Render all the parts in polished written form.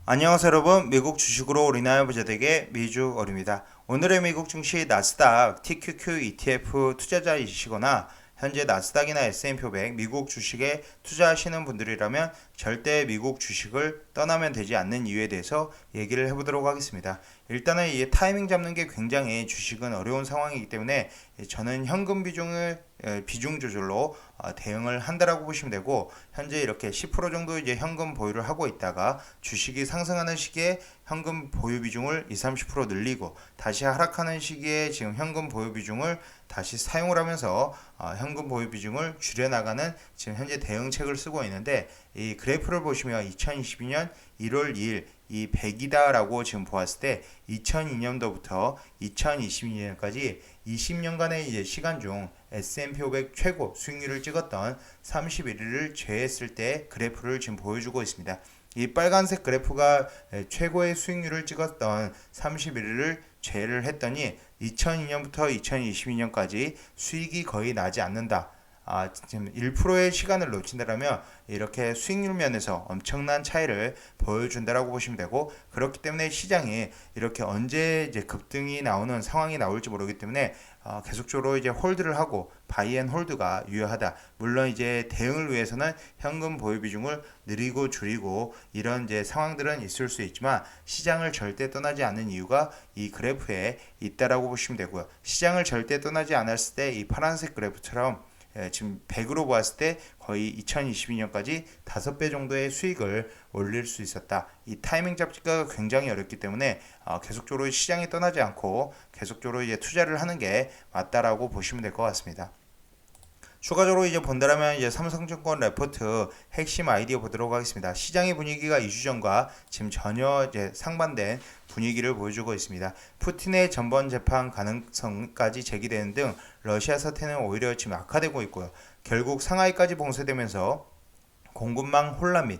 안녕하세요 여러분, 미국 주식으로 우리나라 부자되게 미주얼입니다. 오늘의 미국 증시 나스닥 TQQ ETF 투자자이시거나 현재 나스닥이나 S&P 500 미국 주식에 투자하시는 분들이라면 절대 미국 주식을 떠나면 되지 않는 이유에 대해서 얘기를 해보도록 하겠습니다. 일단은 이 타이밍 잡는 게 굉장히 주식은 어려운 상황이기 때문에 저는 현금 비중을 비중 조절로 대응을 한다라고 보시면 되고, 현재 이렇게 10% 정도 이제 현금 보유를 하고 있다가 주식이 상승하는 시기에 현금 보유 비중을 20, 30% 늘리고 다시 하락하는 시기에 지금 현금 보유 비중을 다시 사용을 하면서 현금 보유 비중을 줄여나가는 지금 현재 대응책을 쓰고 있는데, 이 그래프를 보시면 2022년 1월 2일 이 100이다라고 지금 보았을 때 2002년도부터 2022년까지 20년간의 이제 시간 중 S&P 500 최고 수익률을 찍었던 31일을 제했을 때 그래프를 지금 보여주고 있습니다. 이 빨간색 그래프가 최고의 수익률을 찍었던 31일을 제외를 했더니 2002년부터 2022년까지 수익이 거의 나지 않는다. 지금 1%의 시간을 놓친다라면 이렇게 수익률 면에서 엄청난 차이를 보여준다라고 보시면 되고, 그렇기 때문에 시장이 이렇게 언제 이제 급등이 나오는 상황이 나올지 모르기 때문에 계속적으로 이제 홀드를 하고 바이 앤 홀드가 유효하다. 물론 이제 대응을 위해서는 현금 보유 비중을 늘리고 줄이고 이런 이제 상황들은 있을 수 있지만 시장을 절대 떠나지 않는 이유가 이 그래프에 있다라고 보시면 되고요. 시장을 절대 떠나지 않았을 때 이 파란색 그래프처럼 지금 100으로 보았을 때 거의 2022년까지 5배 정도의 수익을 올릴 수 있었다. 이 타이밍 잡기가 굉장히 어렵기 때문에 계속적으로 시장이 떠나지 않고 계속적으로 이제 투자를 하는 게 맞다라고 보시면 될 것 같습니다. 추가적으로 이제 본다라면 이제 삼성증권 레포트 핵심 아이디어 보도록 하겠습니다. 시장의 분위기가 2주 전과 지금 전혀 이제 상반된 분위기를 보여주고 있습니다. 푸틴의 전번 재판 가능성까지 제기되는 등 러시아 사태는 오히려 지금 악화되고 있고요. 결국 상하이까지 봉쇄되면서 공급망 혼란 및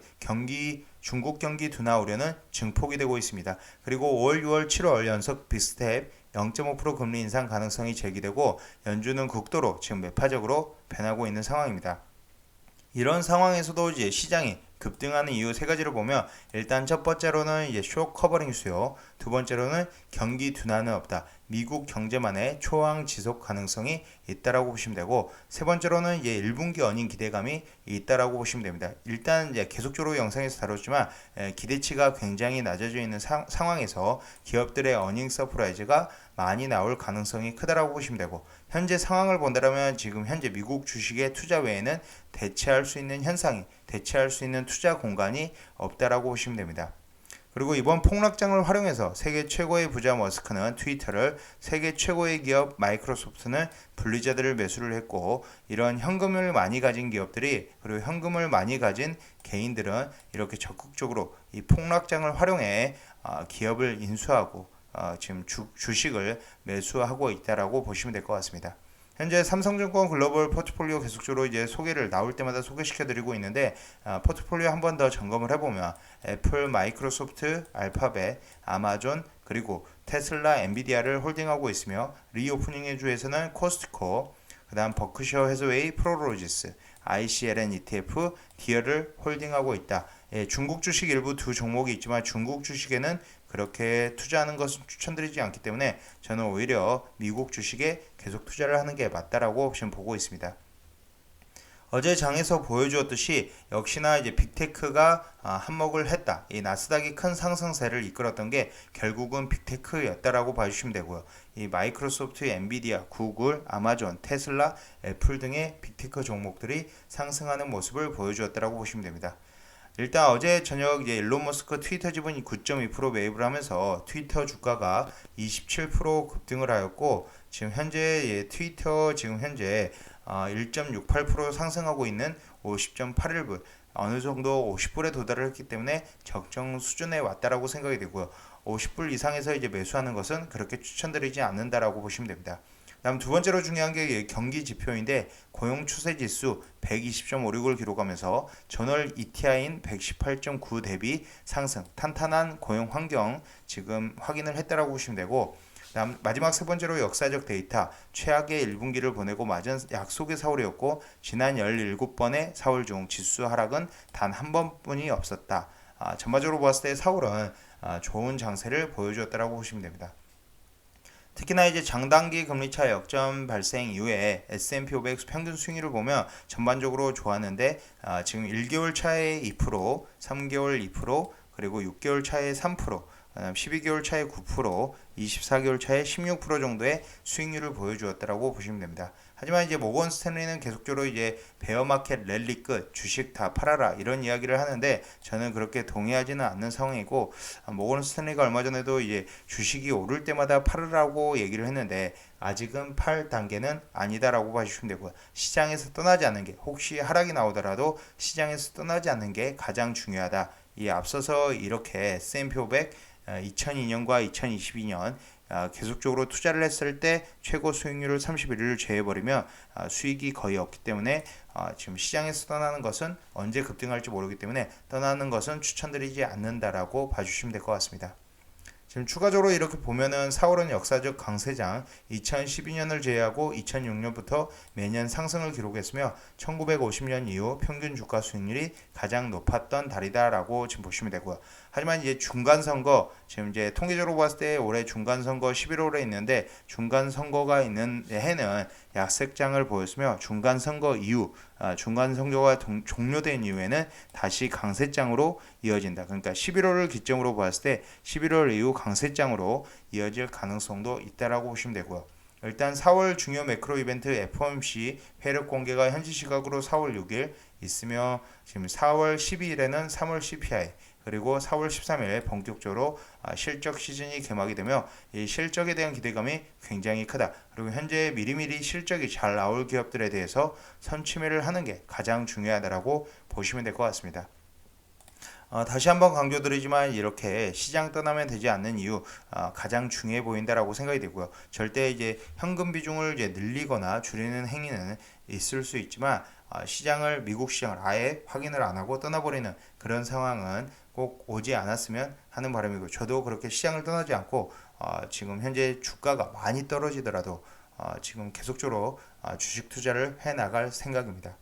중국 경기 둔화 우려는 증폭이 되고 있습니다. 그리고 5월, 6월, 7월 연속 빅스텝 0.5% 금리 인상 가능성이 제기되고 연준은 극도로 지금 매파적으로 변하고 있는 상황입니다. 이런 상황에서도 이제 시장이 급등하는 이유 세 가지를 보면, 일단 첫 번째로는 이제 쇼 커버링 수요, 두 번째로는 경기 둔화는 없다, 미국 경제만의 초황 지속 가능성이 있다라고 보시면 되고, 세 번째로는 이제 1분기 어닝 기대감이 있다라고 보시면 됩니다. 일단 이제 계속적으로 영상에서 다뤘지만 기대치가 굉장히 낮아져 있는 상황에서 기업들의 어닝 서프라이즈가 많이 나올 가능성이 크다라고 보시면 되고, 현재 상황을 본다면 지금 현재 미국 주식의 투자 외에는 대체할 수 있는 대체할 수 있는 투자 공간이 없다라고 보시면 됩니다. 그리고 이번 폭락장을 활용해서 세계 최고의 부자 머스크는 트위터를, 세계 최고의 기업 마이크로소프트는 분리자들을 매수를 했고, 이런 현금을 많이 가진 기업들이, 그리고 현금을 많이 가진 개인들은 이렇게 적극적으로 이 폭락장을 활용해 기업을 인수하고 지금 주식을 매수하고 있다라고 보시면 될 것 같습니다. 현재 삼성증권 글로벌 포트폴리오 계속적으로 이제 소개를 나올 때마다 소개시켜드리고 있는데, 포트폴리오 한 번 더 점검을 해보면 애플, 마이크로소프트, 알파벳, 아마존, 그리고 테슬라, 엔비디아를 홀딩하고 있으며, 리오프닝의 주에서는 코스트코, 그 다음 버크셔 해서웨이, 프로로지스, ICLN ETF, 디어를 홀딩하고 있다. 중국 주식 일부 두 종목이 있지만 중국 주식에는 그렇게 투자하는 것은 추천드리지 않기 때문에 저는 오히려 미국 주식에 계속 투자를 하는 게 맞다라고 지금 보고 있습니다. 어제 장에서 보여주었듯이 역시나 이제 빅테크가 한몫을 했다. 이 나스닥이 큰 상승세를 이끌었던 게 결국은 빅테크였다라고 봐주시면 되고요. 이 마이크로소프트, 엔비디아, 구글, 아마존, 테슬라, 애플 등의 빅테크 종목들이 상승하는 모습을 보여주었다라고 보시면 됩니다. 일단 어제 저녁 이제 일론 머스크 트위터 지분이 9.2% 매입을 하면서 트위터 주가가 27% 급등을 하였고, 지금 현재 트위터 지금 현재 1.68% 상승하고 있는 50.81불, 어느 정도 50불에 도달을 했기 때문에 적정 수준에 왔다라고 생각이 되고요. 50불 이상에서 이제 매수하는 것은 그렇게 추천드리지 않는다라고 보시면 됩니다. 다음 두 번째로 중요한 게 경기 지표인데, 고용 추세 지수 120.56을 기록하면서 전월 ETI인 118.9 대비 상승, 탄탄한 고용 환경 지금 확인을 했다라고 보시면 되고, 다음 마지막 세 번째로 역사적 데이터, 최악의 1분기를 보내고 맞은 약속의 4월이었고 지난 17번의 4월 중 지수 하락은 단 한 번뿐이 없었다. 전반적으로 보았을 때 4월은 좋은 장세를 보여주었다라고 보시면 됩니다. 특히나 이제 장단기 금리차 역전 발생 이후에 S&P 500 평균 수익률을 보면 전반적으로 좋았는데 지금 1개월 차에 2%, 3개월 2%, 그리고 6개월 차에 3%, 12개월 차에 9%, 24개월 차에 16% 정도의 수익률을 보여주었다라고 보시면 됩니다. 하지만 이제 모건 스탠리는 계속적으로 이제 베어마켓 랠리 끝 주식 다 팔아라 이런 이야기를 하는데 저는 그렇게 동의하지는 않는 상황이고 모건 스탠리가 얼마 전에도 이제 주식이 오를 때마다 팔으라고 얘기를 했는데 아직은 팔 단계는 아니다라고 봐주시면 되고요. 시장에서 떠나지 않는 게 혹시 하락이 나오더라도 시장에서 떠나지 않는 게 가장 중요하다. 이 앞서서 이렇게 S&P 500 2002년과 2022년 계속적으로 투자를 했을 때 최고 수익률을 31을 제해버리면 수익이 거의 없기 때문에 지금 시장에서 떠나는 것은 언제 급등할지 모르기 때문에 떠나는 것은 추천드리지 않는다라고 봐주시면 될 것 같습니다. 지금 추가적으로 이렇게 보면은 4월은 역사적 강세장 2012년을 제외하고 2006년부터 매년 상승을 기록했으며 1950년 이후 평균 주가 수익률이 가장 높았던 달이다라고 지금 보시면 되고요. 하지만 이제 중간 선거 지금 이제 통계적으로 봤을 때 올해 중간 선거 11월에 있는데 중간 선거가 있는 해는 약세장을 보였으며 중간 선거 이후 중간 선거가 종료된 이후에는 다시 강세장으로 이어진다. 그러니까 11월을 기점으로 봤을 때 11월 이후 강세장으로 이어질 가능성도 있다라고 보시면 되고요. 일단 4월 중요 매크로 이벤트 FOMC 회력 공개가 현지 시각으로 4월 6일 있으며 지금 4월 12일에는 3월 CPI 그리고 4월 13일 본격적으로 실적 시즌이 개막이 되며 이 실적에 대한 기대감이 굉장히 크다. 그리고 현재 미리미리 실적이 잘 나올 기업들에 대해서 선취매를 하는 게 가장 중요하다라고 보시면 될 것 같습니다. 다시 한번 강조드리지만 이렇게 시장 떠나면 되지 않는 이유 가장 중요해 보인다라고 생각이 되고요. 절대 이제 현금 비중을 이제 늘리거나 줄이는 행위는 있을 수 있지만 시장을 미국 시장을 아예 확인을 안 하고 떠나버리는 그런 상황은 꼭 오지 않았으면 하는 바람이고 저도 그렇게 시장을 떠나지 않고 지금 현재 주가가 많이 떨어지더라도 지금 계속적으로 주식 투자를 해 나갈 생각입니다.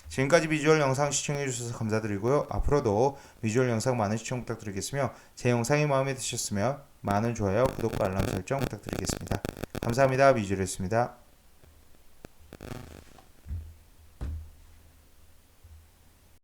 지금까지 비주얼 영상 시청해 주셔서 감사드리고요. 앞으로도 비주얼 영상 많은 시청 부탁드리겠으며 제 영상이 마음에 드셨으면 많은 좋아요, 구독과 알람 설정 부탁드리겠습니다. 감사합니다. 비주얼이었습니다.